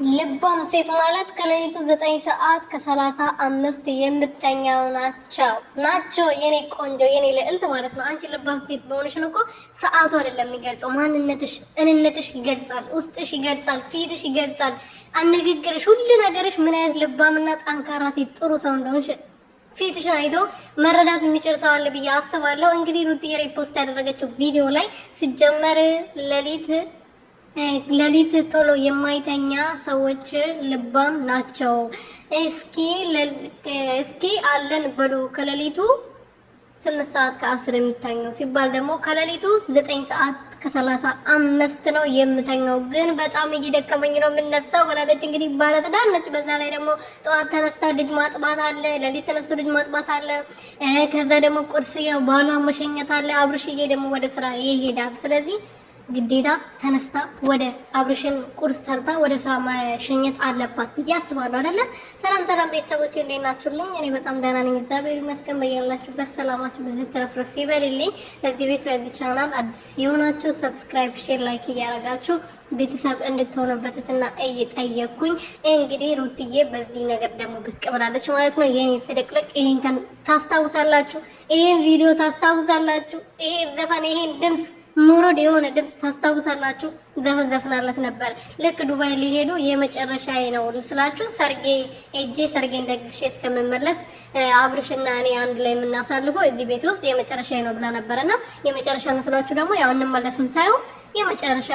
ልባም ሴት ማለት ከሌሊቱ 9 ሰዓት ከ35 የምትተኛው ናቸው የኔ ቆንጆ የኔ ልዕልት ማለት ነው። አንቺ ልባም ሴት በሆነሽ ነው እኮ ሰዓቱ አይደለም የሚገልጸው፣ ማንነትሽ፣ እንነትሽ ይገልጻል፣ ውስጥሽ ይገልጻል፣ ፊትሽ ይገልጻል፣ አነጋገርሽ፣ ሁሉ ነገርሽ ምን አይነት ልባምና ጠንካራ ሴት ጥሩ ሰው እንደሆንሽ ፊትሽን አይቶ መረዳት የሚችል ሰው አለ ብዬ አስባለሁ። እንግዲህ ሩትዬ ሪፖስት ያደረገችው ቪዲዮ ላይ ሲጀመር ሌሊት ቶሎ የማይተኛ ሰዎች ልባም ናቸው። እስኪ አለን ብሎ ከሌሊቱ 8 ሰዓት ከ10 የሚተኛው ሲባል ደግሞ ከሌሊቱ 9 ሰዓት ከ35 ነው የምተኛው። ግን በጣም እየደከመኝ ነው የምነሳው ብላለች። እንግዲህ ባለትዳር ነች። በዛ ላይ ደግሞ ጠዋት ተነስታ ልጅ ማጥባት አለ፣ ሌሊት ተነስቶ ልጅ ማጥባት አለ። ከዛ ደግሞ ቁርስ ያው ባሏ መሸኘት አለ። አብርሽዬ ደግሞ ወደ ስራ ይሄዳል። ስለዚህ ግዴታ ተነስታ ወደ አብርሽን ቁርስ ሰርታ ወደ ስራ ማሸኘት አለባት ብዬ አስባለሁ አይደለ? ሰላም ቤተሰቦቼ እንዴት ናችሁልኝ? እኔ በጣም ደህና ነኝ፣ እግዚአብሔር ይመስገን። በያላችሁበት ሰላማችሁ ብዙ ተረፍረፍ ይበልልኝ። ለዚህ ቤት ለዚህ ቻናል አዲስ የሆናችሁ ሰብስክራይብ፣ ሼር፣ ላይክ እያደረጋችሁ ቤተሰብ እንድትሆኑበትና እየጠየኩኝ እንግዲህ ሩትዬ በዚህ ነገር ደግሞ ብቅ ብላለች ማለት ነው። የኔ ፍልቅልቅ ይሄን ቀን ታስታውሳላችሁ፣ ይሄን ቪዲዮ ታስታውሳላችሁ፣ ይሄ ዘፈን ይሄን ድምጽ ሙሩድ የሆነ ድምጽ ታስታውሳላችሁ። ዘፈናለት ነበር። ልክ ዱባይ ሊሄዱ የመጨረሻዬ ነው ስላችሁ ሰርጌን ደግሼ እስከምመለስ አብርሽና እኔ አንድ ላይ የምናሳልፈው እዚህ ቤት ውስጥ የመጨረሻዬ ነው ብላ ነበርና የመጨረሻ ነው ስላችሁ ደግሞ ያው እንመለስም ሳይሆን የመጨረሻ